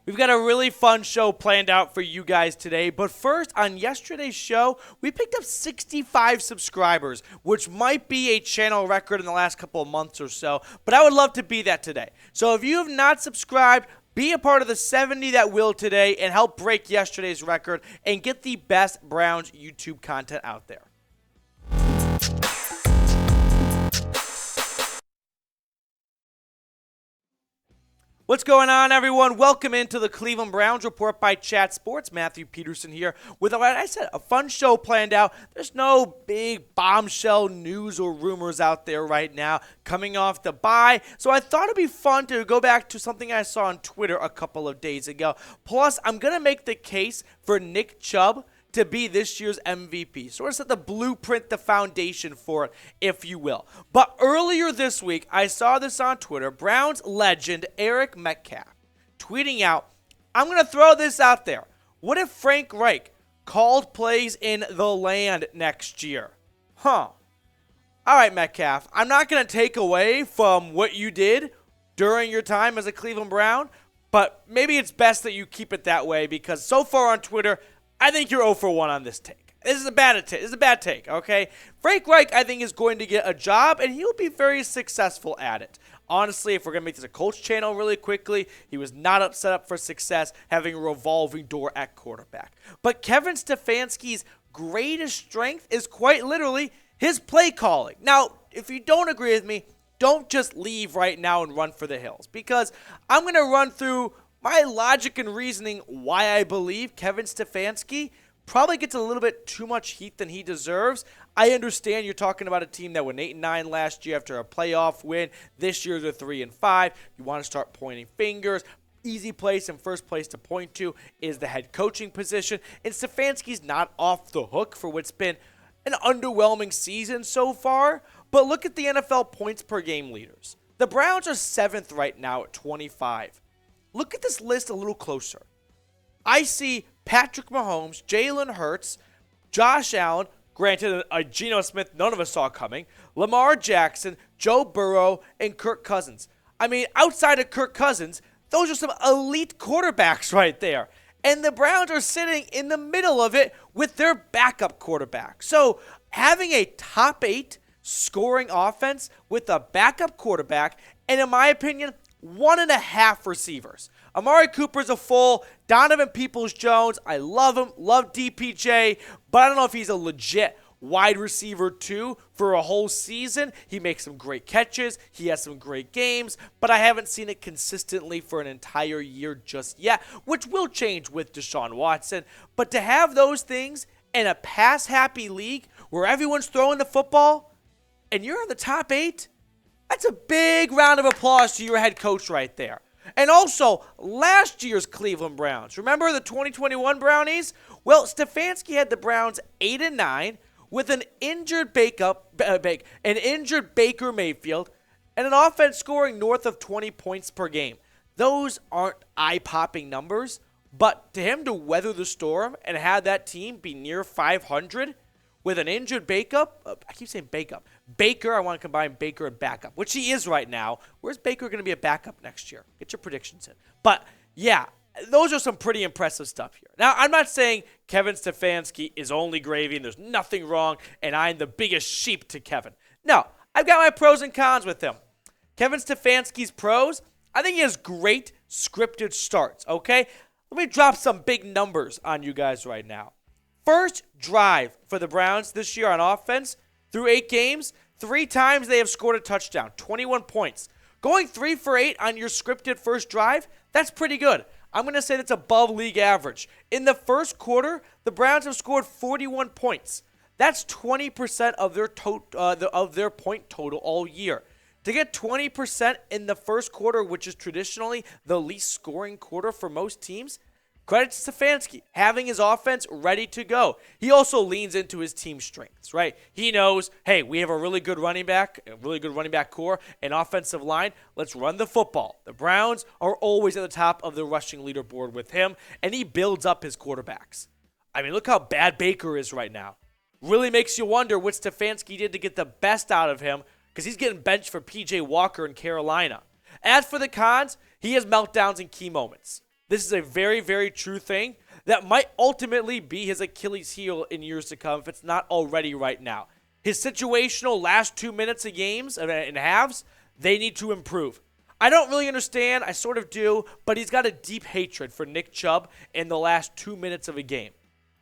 We've got a really fun show planned out for you guys today, but first, on yesterday's show, we picked up 65 subscribers, which might be a channel record in the last couple of months or so, but I would love to be that today. So if you have not subscribed, be a part of the 70 that will today and help break yesterday's record and get the best Browns YouTube content out there. What's going on, everyone? Welcome into the Cleveland Browns Report by Chat Sports. Matthew Peterson here with, like I said, a fun show planned out. There's no big bombshell news or rumors out there right now coming off the bye. So I thought it'd be fun to go back to something I saw on Twitter a couple of days ago. Plus, I'm going to make the case for Nick Chubb to be this year's MVP. Sort of set the blueprint, the foundation for it, if you will. But earlier this week, I saw this on Twitter. Browns legend Eric Metcalf tweeting out, I'm going to throw this out there. What if Frank Reich called plays in the land next year? All right, Metcalf, I'm not going to take away from what you did during your time as a Cleveland Brown, but maybe it's best that you keep it that way because so far on Twitter, I think you're 0 for 1 on this take. This is a bad take, okay? Frank Reich, I think, is going to get a job, and he'll be very successful at it. Honestly, if we're going to make this a Colts channel really quickly, he was not set up for success having a revolving door at quarterback. But Kevin Stefanski's greatest strength is quite literally his play calling. Now, if you don't agree with me, don't just leave right now and run for the hills, because I'm going to run through my logic and reasoning why I believe Kevin Stefanski probably gets a little bit too much heat than he deserves. I understand you're talking about a team that went 8-9 last year after a playoff win. This year they're 3-5. You want to start pointing fingers. Easy place and first place to point to is the head coaching position. And Stefanski's not off the hook for what's been an underwhelming season so far. But look at the NFL points per game leaders. The Browns are 7th right now at 25. Look at this list a little closer. I see Patrick Mahomes, Jalen Hurts, Josh Allen, granted a Geno Smith none of us saw coming, Lamar Jackson, Joe Burrow, and Kirk Cousins. I mean, outside of Kirk Cousins, those are some elite quarterbacks right there. And the Browns are sitting in the middle of it with their backup quarterback. So having a top 8 scoring offense with a backup quarterback, and in my opinion, 1.5 receivers. Amari Cooper's a full. Donovan Peoples-Jones, I love him. Love DPJ. But I don't know if he's a legit wide receiver too for a whole season. He makes some great catches. He has some great games. But I haven't seen it consistently for an entire year just yet, which will change with Deshaun Watson. But to have those things in a pass-happy league where everyone's throwing the football and you're in the top 8, that's a big round of applause to your head coach right there. And also, last year's Cleveland Browns. Remember the 2021 Brownies? Well, Stefanski had the Browns 8-9 with an injured Baker Mayfield and an offense scoring north of 20 points per game. Those aren't eye-popping numbers, but to him to weather the storm and have that team be near 500 with an injured Baker, Baker, I want to combine Baker and backup, which he is right now. Where's Baker going to be a backup next year? Get your predictions in. But, yeah, those are some pretty impressive stuff here. Now, I'm not saying Kevin Stefanski is only gravy and there's nothing wrong and I'm the biggest sheep to Kevin. No, I've got my pros and cons with him. Kevin Stefanski's pros, I think he has great scripted starts, okay? Let me drop some big numbers on you guys right now. First drive for the Browns this year on offense, through 8 games, 3 times they have scored a touchdown, 21 points. Going 3 for 8 on your scripted first drive, that's pretty good. I'm going to say that's above league average. In the first quarter, the Browns have scored 41 points. That's 20% of their point total all year. To get 20% in the first quarter, which is traditionally the least scoring quarter for most teams, credit to Stefanski, having his offense ready to go. He also leans into his team strengths, right? He knows, hey, we have a really good running back core and offensive line. Let's run the football. The Browns are always at the top of the rushing leaderboard with him, and he builds up his quarterbacks. I mean, look how bad Baker is right now. Really makes you wonder what Stefanski did to get the best out of him, because he's getting benched for P.J. Walker in Carolina. As for the cons, he has meltdowns in key moments. This is a very, very true thing that might ultimately be his Achilles heel in years to come if it's not already right now. His situational last 2 minutes of games and halves, they need to improve. I don't really understand. I sort of do, but he's got a deep hatred for Nick Chubb in the last 2 minutes of a game.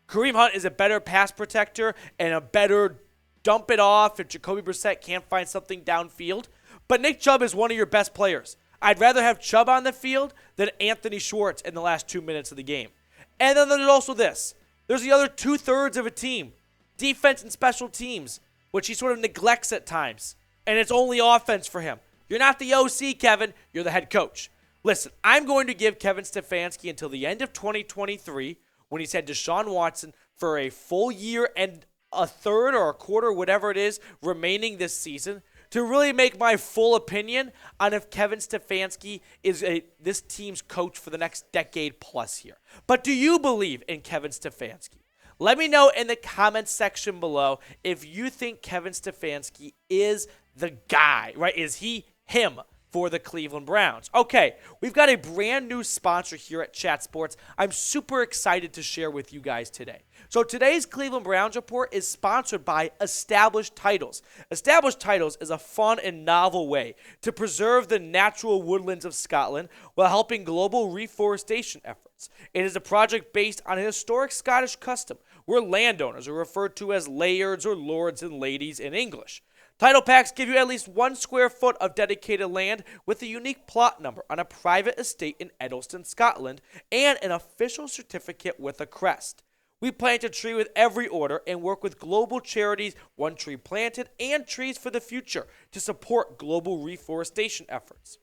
Kareem Hunt is a better pass protector and a better dump it off if Jacoby Brissett can't find something downfield. But Nick Chubb is one of your best players. I'd rather have Chubb on the field than Anthony Schwartz in the last 2 minutes of the game. And then there's also this. There's the other 2/3 of a team. Defense and special teams, which he sort of neglects at times. And it's only offense for him. You're not the OC, Kevin. You're the head coach. Listen, I'm going to give Kevin Stefanski until the end of 2023 when he's had Deshaun Watson for a full year and a third or a quarter, whatever it is, remaining this season to really make my full opinion on if Kevin Stefanski is this team's coach for the next decade plus here. But do you believe in Kevin Stefanski? Let me know in the comments section below if you think Kevin Stefanski is the guy, right? Is he him for the Cleveland Browns? Okay, we've got a brand new sponsor here at Chat Sports I'm super excited to share with you guys today. So today's Cleveland Browns report is sponsored by Established Titles. Established Titles is a fun and novel way to preserve the natural woodlands of Scotland while helping global reforestation efforts. It is a project based on a historic Scottish custom where landowners are referred to as lairds or lords and ladies in English. Title packs give you at least 1 square foot of dedicated land with a unique plot number on a private estate in Edelston, Scotland, and an official certificate with a crest. We plant a tree with every order and work with global charities, One Tree Planted, and Trees for the Future to support global reforestation efforts.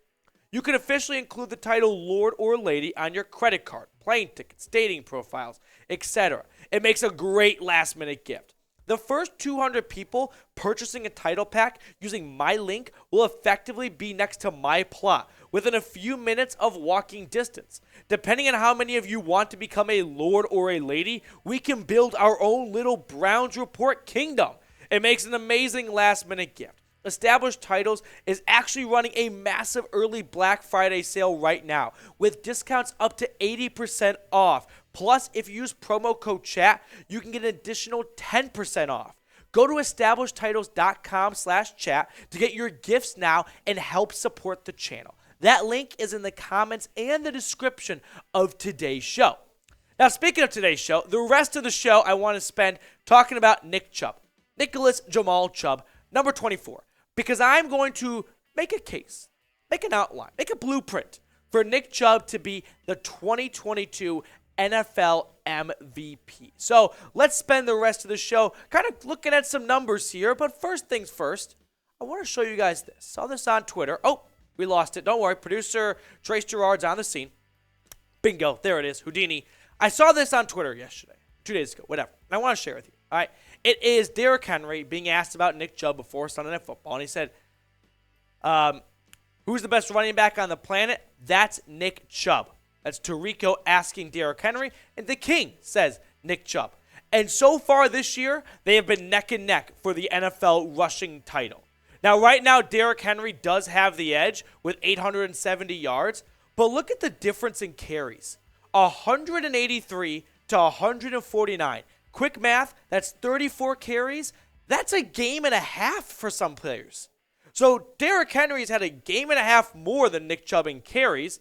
You can officially include the title Lord or Lady on your credit card, plane tickets, dating profiles, etc. It makes a great last-minute gift. The first 200 people purchasing a title pack using my link will effectively be next to my plot within a few minutes of walking distance. Depending on how many of you want to become a lord or a lady, we can build our own little Browns Report kingdom. It makes an amazing last-minute gift. Established Titles is actually running a massive early Black Friday sale right now with discounts up to 80% off. Plus, if you use promo code CHAT, you can get an additional 10% off. Go to establishedtitles.com/chat to get your gifts now and help support the channel. That link is in the comments and the description of today's show. Now, speaking of today's show, the rest of the show I want to spend talking about Nick Chubb. Nicholas Jamal Chubb, number 24. Because I'm going to make a case, make an outline, make a blueprint for Nick Chubb to be the 2022 NFL MVP. So let's spend the rest of the show kind of looking at some numbers here. But first things first, I want to show you guys this. Saw this on Twitter. Oh, we lost it. Don't worry. Producer Trace Gerard's on the scene. Bingo. There it is. Houdini. I saw this on Twitter yesterday, 2 days ago, whatever. And I want to share it with you. All right. It is Derrick Henry being asked about Nick Chubb before Sunday Night Football. And he said, who's the best running back on the planet? That's Nick Chubb. That's Tirico asking Derrick Henry. And the King says Nick Chubb. And so far this year, they have been neck and neck for the NFL rushing title. Now, right now, Derrick Henry does have the edge with 870 yards. But look at the difference in carries. 183 to 149. Quick math, that's 34 carries. That's a game and a half for some players. So Derrick Henry's had a game and a half more than Nick Chubb in carries,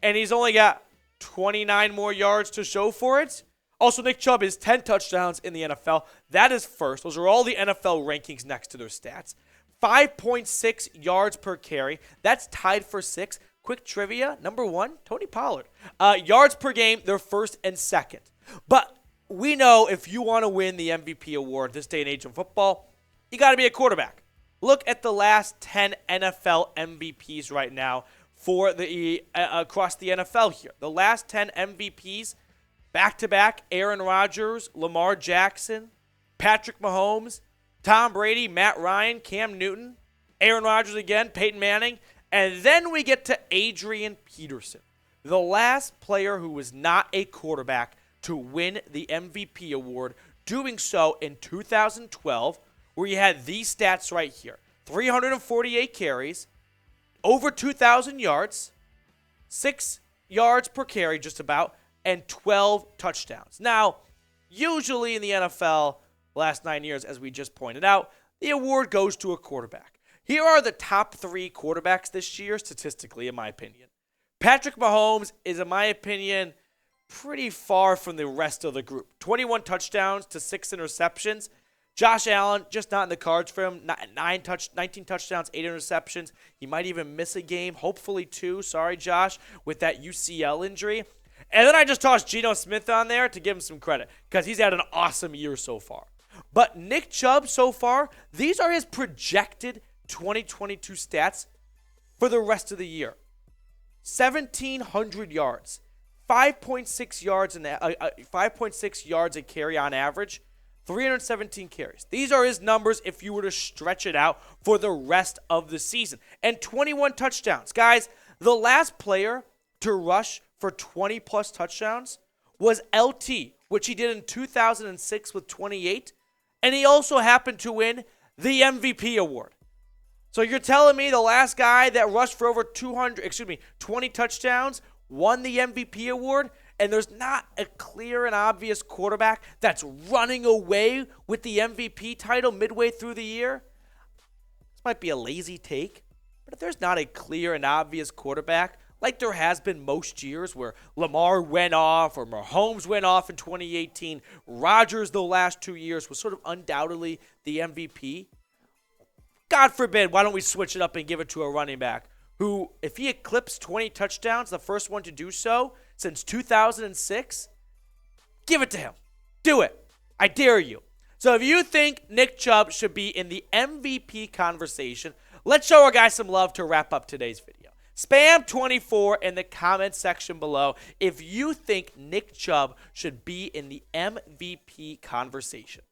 and he's only got 29 more yards to show for it. Also, Nick Chubb is 10 touchdowns in the NFL. That is first. Those are all the NFL rankings next to their stats. 5.6 yards per carry. That's tied for 6th. Quick trivia, number 1, Tony Pollard. Yards per game, they're first and second. But we know if you want to win the MVP award this day and age in football, you got to be a quarterback. Look at the last 10 NFL MVPs right now for the across the NFL here. The last 10 MVPs, back-to-back, Aaron Rodgers, Lamar Jackson, Patrick Mahomes, Tom Brady, Matt Ryan, Cam Newton, Aaron Rodgers again, Peyton Manning, and then we get to Adrian Peterson, the last player who was not a quarterback to win the MVP award, doing so in 2012, where you had these stats right here. 348 carries, over 2,000 yards, 6 yards per carry, just about, and 12 touchdowns. Now, usually in the NFL, last 9 years, as we just pointed out, the award goes to a quarterback. Here are the top 3 quarterbacks this year, statistically, in my opinion. Patrick Mahomes is, in my opinion, pretty far from the rest of the group. 21 touchdowns to 6 interceptions. Josh Allen, just not in the cards for him. 19 touchdowns, 8 interceptions. He might even miss a game, hopefully 2. Sorry, Josh, with that UCL injury. And then I just tossed Geno Smith on there to give him some credit because he's had an awesome year so far. But Nick Chubb so far, these are his projected 2022 stats for the rest of the year. 1,700 yards, 5.6 yards a carry on average, 317 carries. These are his numbers if you were to stretch it out for the rest of the season. And 21 touchdowns. Guys, the last player to rush for 20-plus touchdowns was LT, which he did in 2006 with 28. And he also happened to win the MVP award. So you're telling me the last guy that rushed for over 20 touchdowns won the MVP award? And there's not a clear and obvious quarterback that's running away with the MVP title midway through the year? This might be a lazy take, but if there's not a clear and obvious quarterback, like there has been most years where Lamar went off or Mahomes went off in 2018, Rodgers the last 2 years was sort of undoubtedly the MVP. God forbid, why don't we switch it up and give it to a running back who, if he eclipsed 20 touchdowns, the first one to do so since 2006, give it to him. Do it. I dare you. So if you think Nick Chubb should be in the MVP conversation, let's show our guys some love to wrap up today's video. Spam 24 in the comment section below if you think Nick Chubb should be in the MVP conversation.